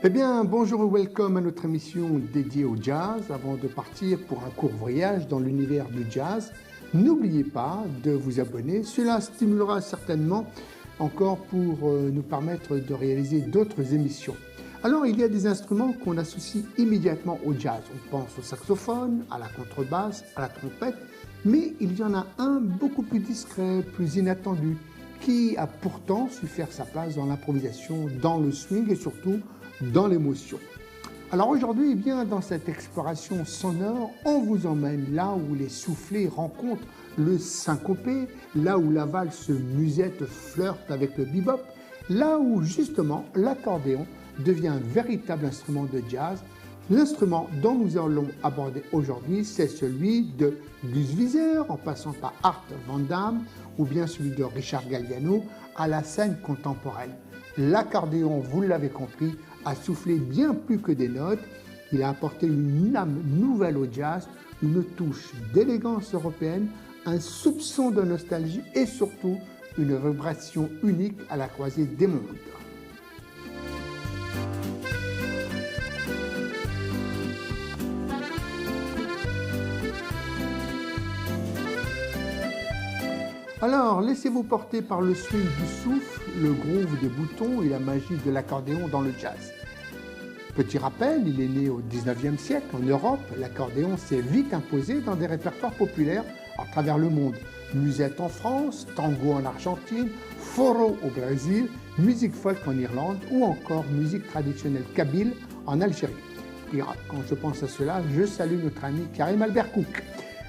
Eh bien, bonjour et welcome à notre émission dédiée au jazz. Avant de partir pour un court voyage dans l'univers du jazz, n'oubliez pas de vous abonner. Cela stimulera certainement encore pour nous permettre de réaliser d'autres émissions. Alors, il y a des instruments qu'on associe immédiatement au jazz. On pense au saxophone, à la contrebasse, à la trompette, mais il y en a un beaucoup plus discret, plus inattendu, qui a pourtant su faire sa place dans l'improvisation, dans le swing et surtout dans l'émotion. Alors aujourd'hui, eh bien, dans cette exploration sonore, on vous emmène là où les soufflets rencontrent le syncopé, là où la valse musette flirte avec le bebop, là où justement l'accordéon devient un véritable instrument de jazz. L'instrument dont nous allons aborder aujourd'hui, c'est celui de Gus Viseur, en passant par Art Van Damme, ou bien celui de Richard Galliano à la scène contemporaine. L'accordéon, vous l'avez compris, a soufflé bien plus que des notes. Il a apporté une âme nouvelle au jazz, une touche d'élégance européenne, un soupçon de nostalgie et surtout une vibration unique à la croisée des mondes. Alors, laissez-vous porter par le swing du souffle, le groove des boutons et la magie de l'accordéon dans le jazz. Petit rappel, il est né au 19e siècle en Europe. L'accordéon s'est vite imposé dans des répertoires populaires à travers le monde. Musette en France, tango en Argentine, foro au Brésil, musique folk en Irlande ou encore musique traditionnelle kabyle en Algérie. Et quand je pense à cela, je salue notre ami Karim Albert-Cook.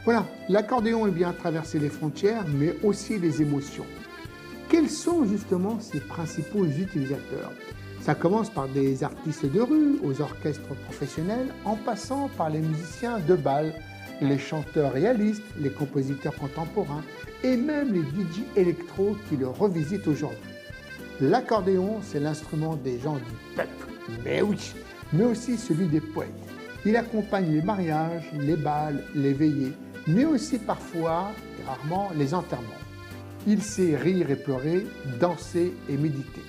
Voilà, l'accordéon a bien traversé les frontières, mais aussi les émotions. Quels sont justement ses principaux utilisateurs? Ça commence par des artistes de rue, aux orchestres professionnels, en passant par les musiciens de bal, les chanteurs réalistes, les compositeurs contemporains et même les DJ électro qui le revisitent aujourd'hui. L'accordéon, c'est l'instrument des gens du peuple, mais oui, mais aussi celui des poètes. Il accompagne les mariages, les bals, les veillées, mais aussi parfois, et rarement, les enterrements. Il sait rire et pleurer, danser et méditer.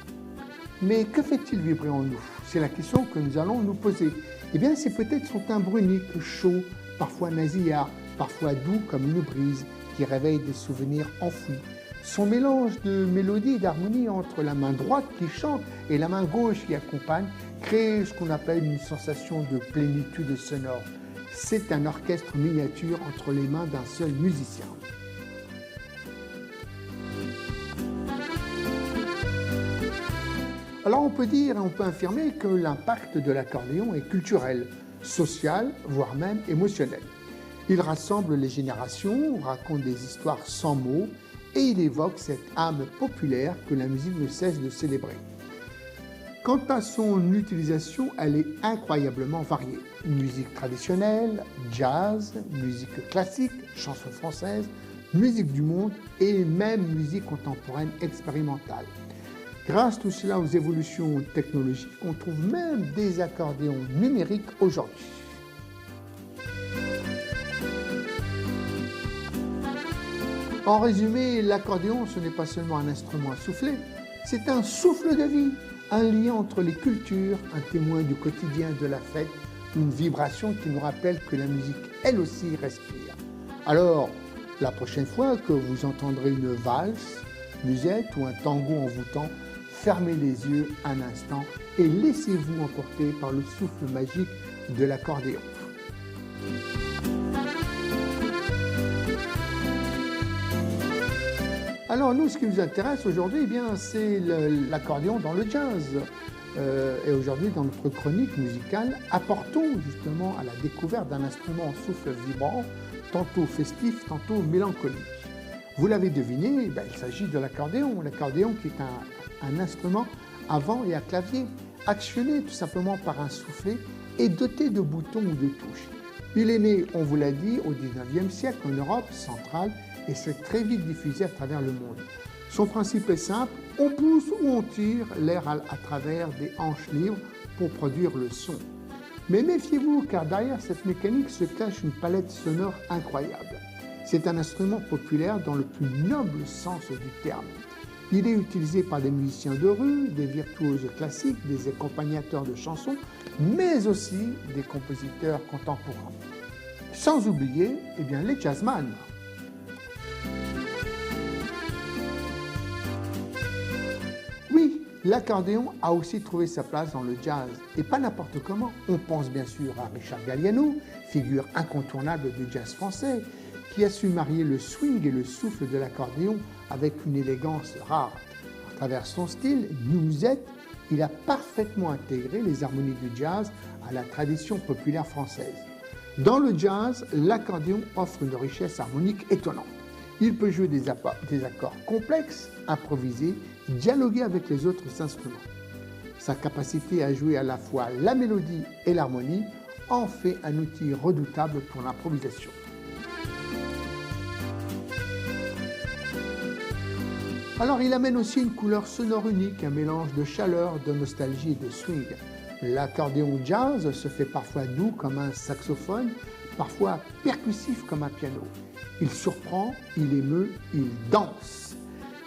Mais que fait-il vibrer en nous? C'est la question que nous allons nous poser. Eh bien, c'est peut-être son timbre unique, chaud, parfois nasillard, parfois doux comme une brise qui réveille des souvenirs enfouis. Son mélange de mélodie et d'harmonie entre la main droite qui chante et la main gauche qui accompagne crée ce qu'on appelle une sensation de plénitude sonore. C'est un orchestre miniature entre les mains d'un seul musicien. Alors on peut dire et on peut affirmer que l'impact de l'accordéon est culturel, social, voire même émotionnel. Il rassemble les générations, raconte des histoires sans mots et il évoque cette âme populaire que la musique ne cesse de célébrer. Quant à son utilisation, elle est incroyablement variée. Musique traditionnelle, jazz, musique classique, chansons françaises, musique du monde et même musique contemporaine expérimentale. Grâce tout cela aux évolutions technologiques, on trouve même des accordéons numériques aujourd'hui. En résumé, l'accordéon, ce n'est pas seulement un instrument à souffler, c'est un souffle de vie, un lien entre les cultures, un témoin du quotidien de la fête, une vibration qui nous rappelle que la musique, elle aussi, respire. Alors, la prochaine fois que vous entendrez une valse, musette ou un tango envoûtant, fermez les yeux un instant et laissez-vous emporter par le souffle magique de l'accordéon. Alors nous, ce qui nous intéresse aujourd'hui, eh bien, c'est l'accordéon dans le jazz. Et aujourd'hui, dans notre chronique musicale, apportons justement à la découverte d'un instrument en souffle vibrant, tantôt festif, tantôt mélancolique. Vous l'avez deviné, ben, il s'agit de l'accordéon. L'accordéon qui est un instrument à vent et à clavier, actionné tout simplement par un soufflet et doté de boutons ou de touches. Il est né, on vous l'a dit, au 19e siècle en Europe centrale et s'est très vite diffusé à travers le monde. Son principe est simple, on pousse ou on tire l'air à travers des hanches libres pour produire le son. Mais méfiez-vous car derrière cette mécanique se cache une palette sonore incroyable. C'est un instrument populaire dans le plus noble sens du terme. Il est utilisé par des musiciens de rue, des virtuoses classiques, des accompagnateurs de chansons, mais aussi des compositeurs contemporains. Sans oublier les jazzman. Oui, l'accordéon a aussi trouvé sa place dans le jazz, et pas n'importe comment. On pense bien sûr à Richard Galliano, figure incontournable du jazz français, qui a su marier le swing et le souffle de l'accordéon avec une élégance rare. À travers son style, musette, il a parfaitement intégré les harmonies du jazz à la tradition populaire française. Dans le jazz, l'accordéon offre une richesse harmonique étonnante. Il peut jouer des accords complexes, improvisés, dialoguer avec les autres instruments. Sa capacité à jouer à la fois la mélodie et l'harmonie en fait un outil redoutable pour l'improvisation. Alors il amène aussi une couleur sonore unique, un mélange de chaleur, de nostalgie et de swing. L'accordéon jazz se fait parfois doux comme un saxophone, parfois percussif comme un piano. Il surprend, il émeut, il danse.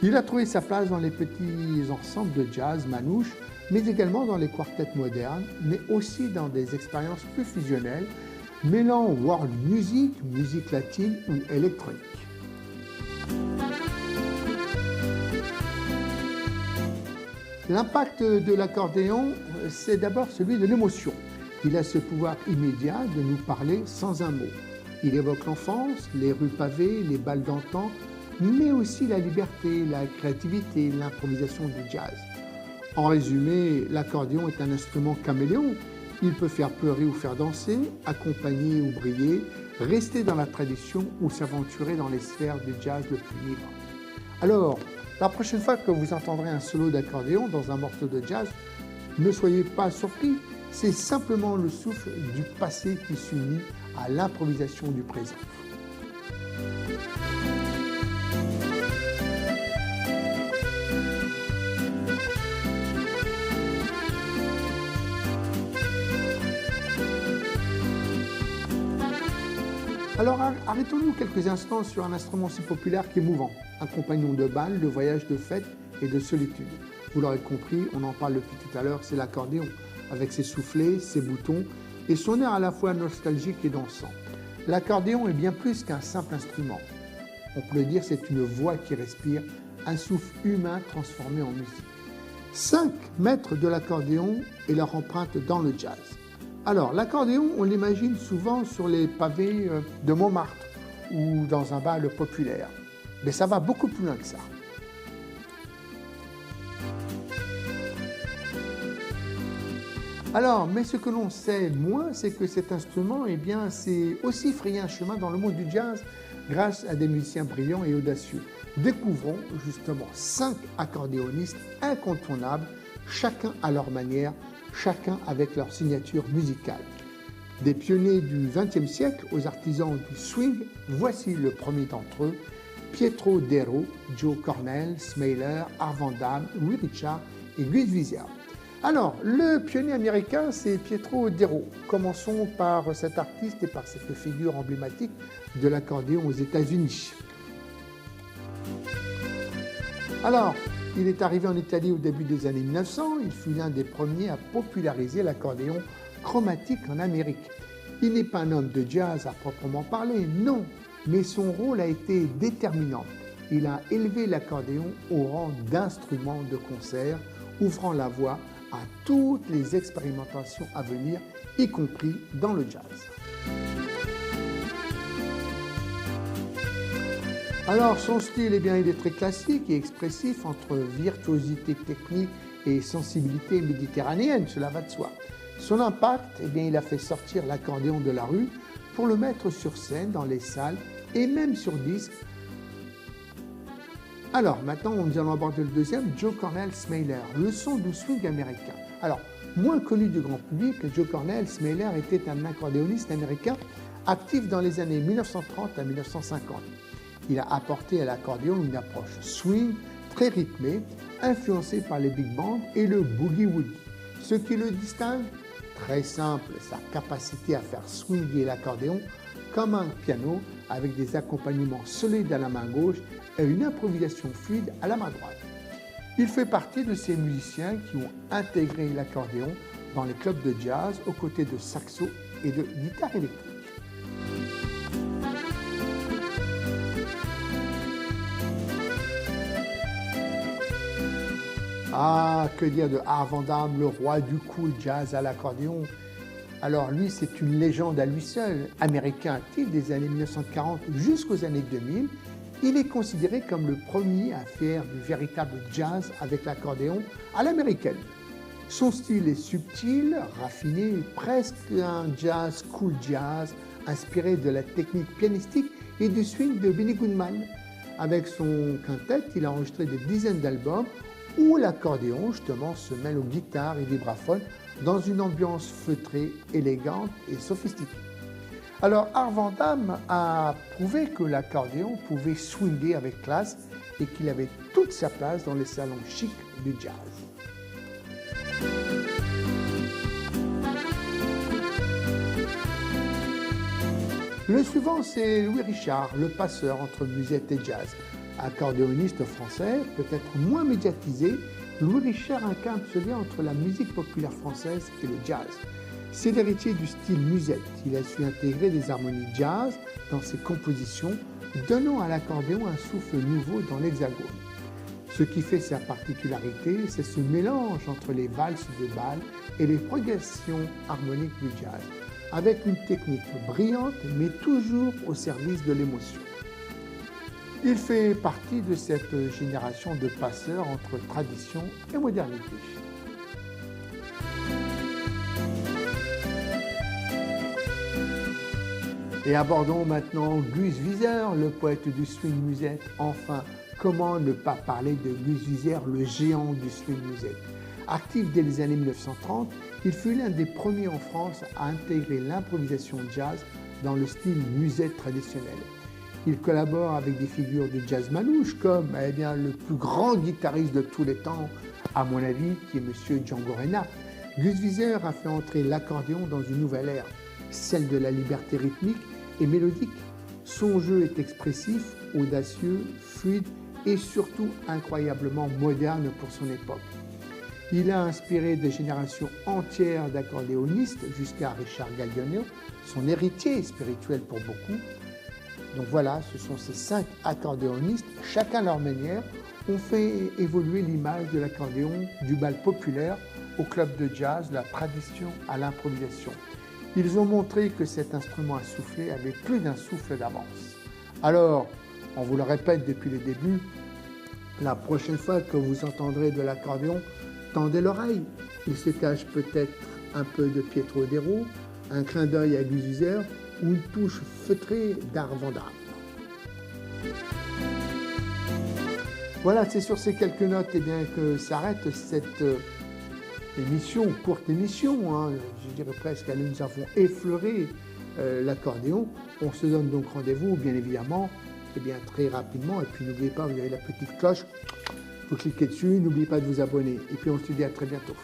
Il a trouvé sa place dans les petits ensembles de jazz manouches, mais également dans les quartets modernes, mais aussi dans des expériences plus fusionnelles, mêlant world music, musique latine ou électronique. L'impact de l'accordéon, c'est d'abord celui de l'émotion. Il a ce pouvoir immédiat de nous parler sans un mot. Il évoque l'enfance, les rues pavées, les balles d'antan, mais aussi la liberté, la créativité, l'improvisation du jazz. En résumé, l'accordéon est un instrument caméléon. Il peut faire pleurer ou faire danser, accompagner ou briller, rester dans la tradition ou s'aventurer dans les sphères du jazz le plus libre. Alors, la prochaine fois que vous entendrez un solo d'accordéon dans un morceau de jazz, ne soyez pas surpris, c'est simplement le souffle du passé qui s'unit à l'improvisation du présent. Alors arrêtons-nous quelques instants sur un instrument si populaire qu'émouvant, un compagnon de bal, de voyage, de fête et de solitude. Vous l'aurez compris, on en parle depuis tout à l'heure, c'est l'accordéon, avec ses soufflets, ses boutons et son air à la fois nostalgique et dansant. L'accordéon est bien plus qu'un simple instrument. On peut le dire, c'est une voix qui respire, un souffle humain transformé en musique. 5 maîtres de l'accordéon et leur empreinte dans le jazz. Alors, l'accordéon, on l'imagine souvent sur les pavés de Montmartre ou dans un bal populaire. Mais ça va beaucoup plus loin que ça. Alors, mais ce que l'on sait moins, c'est que cet instrument, c'est aussi frayé un chemin dans le monde du jazz grâce à des musiciens brillants et audacieux. Découvrons justement 5 accordéonistes incontournables, chacun à leur manière, chacun avec leur signature musicale. Des pionniers du XXe siècle aux artisans du swing, voici le premier d'entre eux, Pietro Derro, Joe Cornell, Smailler, Art Van Damme, Louis Richard et Gus Vizia. Alors, le pionnier américain, c'est Pietro Derro. Commençons par cet artiste et par cette figure emblématique de l'accordéon aux États-Unis. Alors, il est arrivé en Italie au début des années 1900. Il fut l'un des premiers à populariser l'accordéon chromatique en Amérique. Il n'est pas un homme de jazz à proprement parler, non, mais son rôle a été déterminant. Il a élevé l'accordéon au rang d'instrument de concert, ouvrant la voie à toutes les expérimentations à venir, y compris dans le jazz. Alors, son style, il est très classique et expressif entre virtuosité technique et sensibilité méditerranéenne, cela va de soi. Son impact, il a fait sortir l'accordéon de la rue pour le mettre sur scène, dans les salles et même sur disque. Alors, maintenant, nous allons aborder le deuxième, Joe Cornell Smailler, le son du swing américain. Alors, moins connu du grand public, Joe Cornell Smailler était un accordéoniste américain actif dans les années 1930 à 1950. Il a apporté à l'accordéon une approche swing, très rythmée, influencée par les big bands et le boogie-woogie. Ce qui le distingue, très simple, sa capacité à faire swinguer l'accordéon comme un piano avec des accompagnements solides à la main gauche et une improvisation fluide à la main droite. Il fait partie de ces musiciens qui ont intégré l'accordéon dans les clubs de jazz aux côtés de saxo et de guitare électrique. Ah, que dire de Art Van Damme, le roi du cool jazz à l'accordéon. Alors lui, c'est une légende à lui seul. Américain actif des années 1940 jusqu'aux années 2000, il est considéré comme le premier à faire du véritable jazz avec l'accordéon à l'américaine. Son style est subtil, raffiné, presque un jazz cool jazz, inspiré de la technique pianistique et du swing de Benny Goodman. Avec son quintet, il a enregistré des dizaines d'albums où l'accordéon justement se mêle aux guitares et vibraphones dans une ambiance feutrée, élégante et sophistiquée. Alors Art Van Damme a prouvé que l'accordéon pouvait swinger avec classe et qu'il avait toute sa place dans les salons chics du jazz. Le suivant, c'est Louis Richard, le passeur entre musette et jazz. Accordéoniste français, peut-être moins médiatisé, Louis Richard incarne ce lien entre la musique populaire française et le jazz. C'est l'héritier du style musette. Il a su intégrer des harmonies jazz dans ses compositions, donnant à l'accordéon un souffle nouveau dans l'hexagone. Ce qui fait sa particularité, c'est ce mélange entre les valses de bal et les progressions harmoniques du jazz, avec une technique brillante mais toujours au service de l'émotion. Il fait partie de cette génération de passeurs entre tradition et modernité. Et abordons maintenant Gus Viseur, le poète du swing musette. Enfin, comment ne pas parler de Gus Viseur, le géant du swing musette. Actif dès les années 1930, il fut l'un des premiers en France à intégrer l'improvisation jazz dans le style musette traditionnel. Il collabore avec des figures de jazz manouche comme le plus grand guitariste de tous les temps, à mon avis, qui est M. Django Reinhardt. Gus Viseur a fait entrer l'accordéon dans une nouvelle ère, celle de la liberté rythmique et mélodique. Son jeu est expressif, audacieux, fluide et surtout incroyablement moderne pour son époque. Il a inspiré des générations entières d'accordéonistes jusqu'à Richard Galliano, son héritier spirituel pour beaucoup. Donc voilà, ce sont ces 5 accordéonistes, chacun à leur manière, ont fait évoluer l'image de l'accordéon du bal populaire au club de jazz, de la tradition à l'improvisation. Ils ont montré que cet instrument à souffler avait plus d'un souffle d'avance. Alors, on vous le répète depuis le début, la prochaine fois que vous entendrez de l'accordéon, tendez l'oreille. Il se cache peut-être un peu de Pietro Dero, un clin d'œil à Gus Viseur ou une touche feutrée d'Art Van Damme. Voilà, c'est sur ces quelques notes que s'arrête cette émission, courte émission, je dirais presque, nous avons effleuré l'accordéon. On se donne donc rendez-vous, bien évidemment, très rapidement. Et puis n'oubliez pas, vous avez la petite cloche, vous cliquez dessus, n'oubliez pas de vous abonner. Et puis on se dit à très bientôt.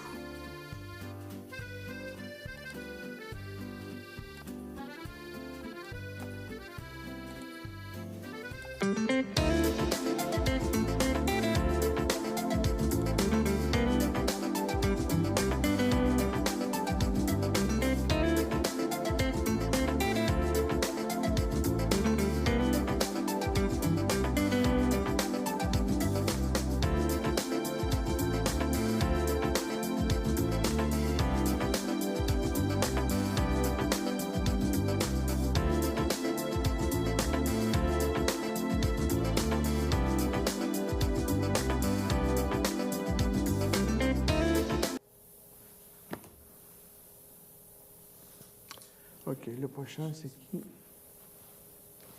Ok, le prochain c'est qui?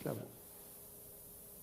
Là-bas.